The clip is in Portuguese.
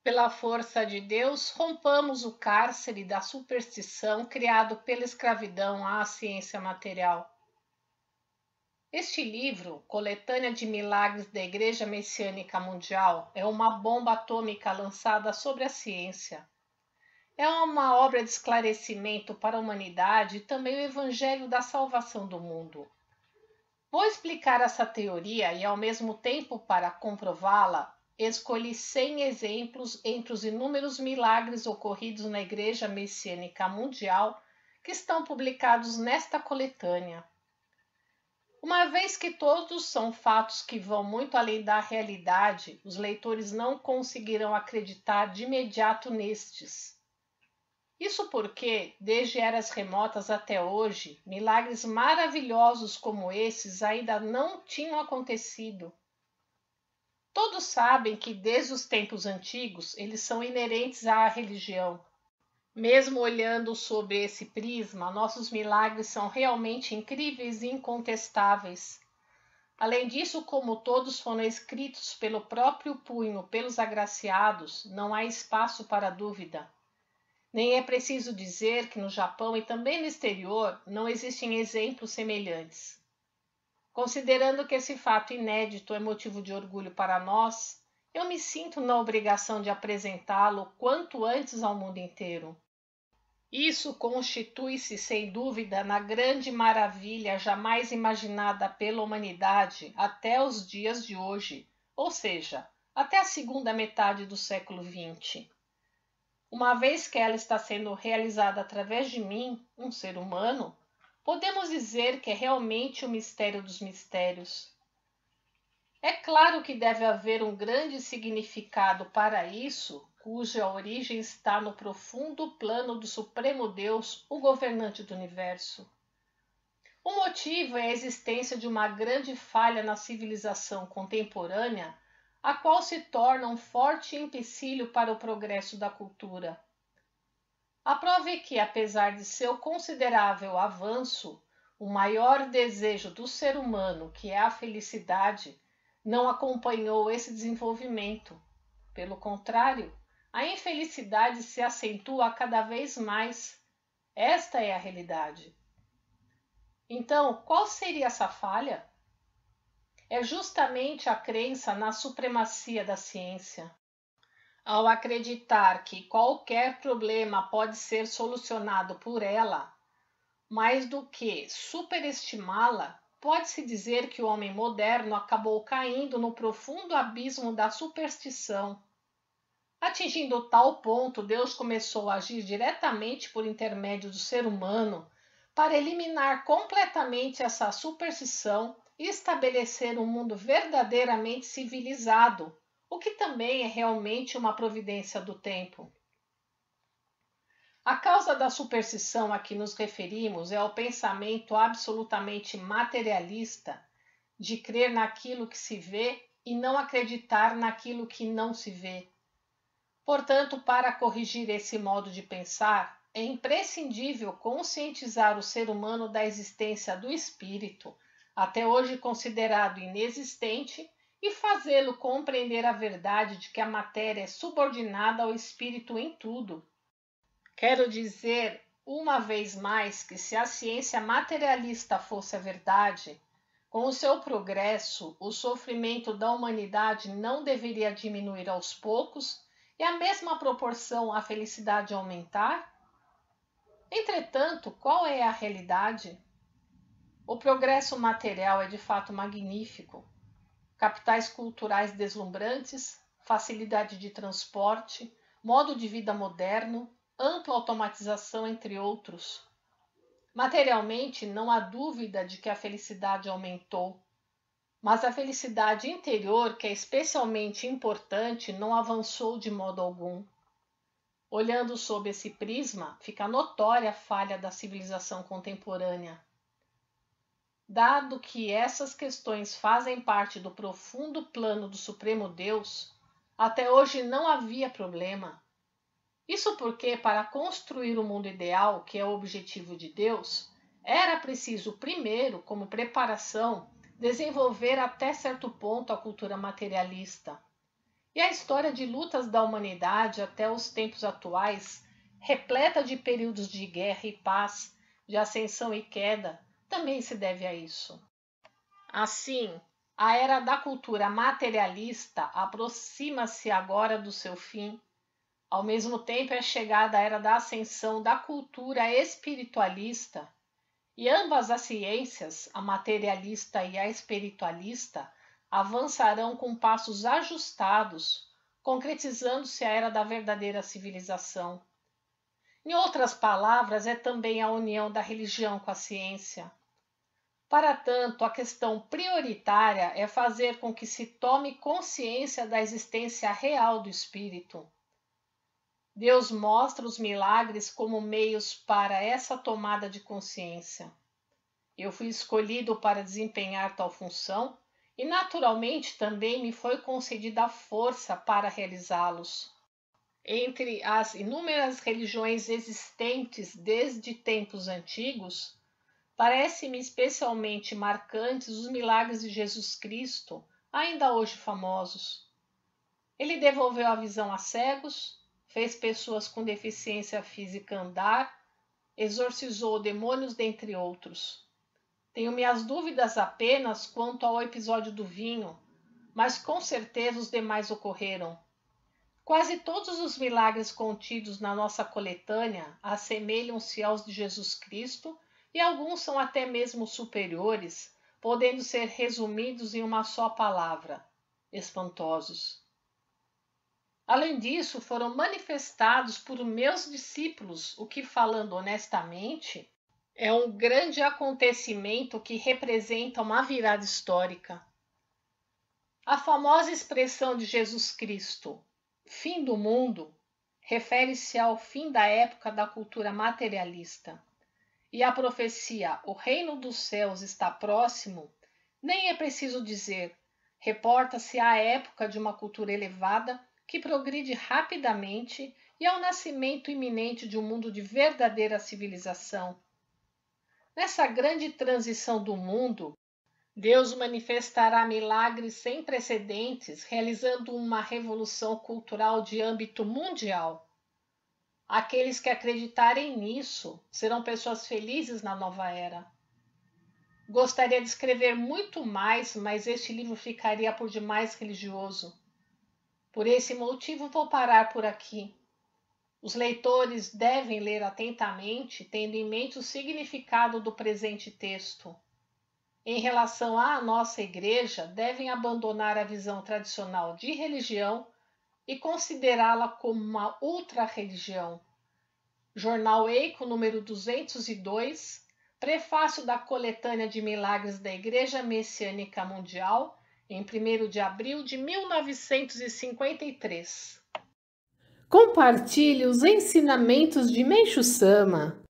Pela força de Deus, rompamos o cárcere da superstição criado pela escravidão à ciência material. Este livro, Coletânea de Milagres da Igreja Messiânica Mundial, é uma bomba atômica lançada sobre a ciência. É uma obra de esclarecimento para a humanidade e também o evangelho da salvação do mundo. Vou explicar essa teoria e, ao mesmo tempo, para comprová-la, escolhi 100 exemplos entre os inúmeros milagres ocorridos na Igreja Messiânica Mundial que estão publicados nesta coletânea. Uma vez que todos são fatos que vão muito além da realidade, os leitores não conseguirão acreditar de imediato nestes. Isso porque, desde eras remotas até hoje, milagres maravilhosos como esses ainda não tinham acontecido. Todos sabem que, desde os tempos antigos, eles são inerentes à religião. Mesmo olhando sob esse prisma, nossos milagres são realmente incríveis e incontestáveis. Além disso, como todos foram escritos pelo próprio punho pelos agraciados, não há espaço para dúvida. Nem é preciso dizer que no Japão e também no exterior não existem exemplos semelhantes. Considerando que esse fato inédito é motivo de orgulho para nós, eu me sinto na obrigação de apresentá-lo quanto antes ao mundo inteiro. Isso constitui-se, sem dúvida, na grande maravilha jamais imaginada pela humanidade até os dias de hoje, ou seja, até a segunda metade do século XX. Uma vez que ela está sendo realizada através de mim, um ser humano, podemos dizer que é realmente o mistério dos mistérios. É claro que deve haver um grande significado para isso, cuja origem está no profundo plano do Supremo Deus, o governante do universo. O motivo é a existência de uma grande falha na civilização contemporânea, a qual se torna um forte empecilho para o progresso da cultura. A prova é que, apesar de seu considerável avanço, o maior desejo do ser humano, que é a felicidade, não acompanhou esse desenvolvimento. Pelo contrário, a infelicidade se acentua cada vez mais. Esta é a realidade. Então, qual seria essa falha? É justamente a crença na supremacia da ciência. Ao acreditar que qualquer problema pode ser solucionado por ela, mais do que superestimá-la, pode-se dizer que o homem moderno acabou caindo no profundo abismo da superstição. Atingindo tal ponto, Deus começou a agir diretamente por intermédio do ser humano para eliminar completamente essa superstição e estabelecer um mundo verdadeiramente civilizado, o que também é realmente uma providência do tempo. A causa da superstição a que nos referimos é o pensamento absolutamente materialista de crer naquilo que se vê e não acreditar naquilo que não se vê. Portanto, para corrigir esse modo de pensar, é imprescindível conscientizar o ser humano da existência do espírito, até hoje considerado inexistente, e fazê-lo compreender a verdade de que a matéria é subordinada ao espírito em tudo. Quero dizer, uma vez mais, que se a ciência materialista fosse a verdade, com o seu progresso, o sofrimento da humanidade não deveria diminuir aos poucos e a mesma proporção a felicidade aumentar? Entretanto, qual é a realidade? O progresso material é de fato magnífico. Capitais culturais deslumbrantes, facilidade de transporte, modo de vida moderno, ampla automatização, entre outros. Materialmente, não há dúvida de que a felicidade aumentou, mas a felicidade interior, que é especialmente importante, não avançou de modo algum. Olhando sob esse prisma, fica notória a falha da civilização contemporânea. Dado que essas questões fazem parte do profundo plano do Supremo Deus, até hoje não havia problema. Isso porque, para construir o mundo ideal, que é o objetivo de Deus, era preciso primeiro, como preparação, desenvolver até certo ponto a cultura materialista. E a história de lutas da humanidade até os tempos atuais, repleta de períodos de guerra e paz, de ascensão e queda, também se deve a isso. Assim, a era da cultura materialista aproxima-se agora do seu fim. Ao mesmo tempo, é chegada a era da ascensão da cultura espiritualista, e ambas as ciências, a materialista e a espiritualista, avançarão com passos ajustados, concretizando-se a era da verdadeira civilização. Em outras palavras, é também a união da religião com a ciência. Para tanto, a questão prioritária é fazer com que se tome consciência da existência real do espírito. Deus mostra os milagres como meios para essa tomada de consciência. Eu fui escolhido para desempenhar tal função e, naturalmente, também me foi concedida a força para realizá-los. Entre as inúmeras religiões existentes desde tempos antigos, parece-me especialmente marcantes os milagres de Jesus Cristo, ainda hoje famosos. Ele devolveu a visão a cegos, fez pessoas com deficiência física andar, exorcizou demônios, dentre outros. Tenho minhas dúvidas apenas quanto ao episódio do vinho, mas com certeza os demais ocorreram. Quase todos os milagres contidos na nossa coletânea assemelham-se aos de Jesus Cristo e alguns são até mesmo superiores, podendo ser resumidos em uma só palavra: espantosos. Além disso, foram manifestados por meus discípulos, o que, falando honestamente, é um grande acontecimento que representa uma virada histórica. A famosa expressão de Jesus Cristo, fim do mundo, refere-se ao fim da época da cultura materialista. E a profecia, o reino dos céus está próximo, nem é preciso dizer, reporta-se à época de uma cultura elevada que progride rapidamente e ao nascimento iminente de um mundo de verdadeira civilização. Nessa grande transição do mundo, Deus manifestará milagres sem precedentes, realizando uma revolução cultural de âmbito mundial. Aqueles que acreditarem nisso serão pessoas felizes na nova era. Gostaria de escrever muito mais, mas este livro ficaria por demais religioso. Por esse motivo, vou parar por aqui. Os leitores devem ler atentamente, tendo em mente o significado do presente texto. Em relação à nossa igreja, devem abandonar a visão tradicional de religião e considerá-la como uma ultra-religião. Jornal Eico, número 202, prefácio da coletânea de milagres da Igreja Messiânica Mundial, em 1º de abril de 1953. Compartilhe os ensinamentos de Meishu Sama.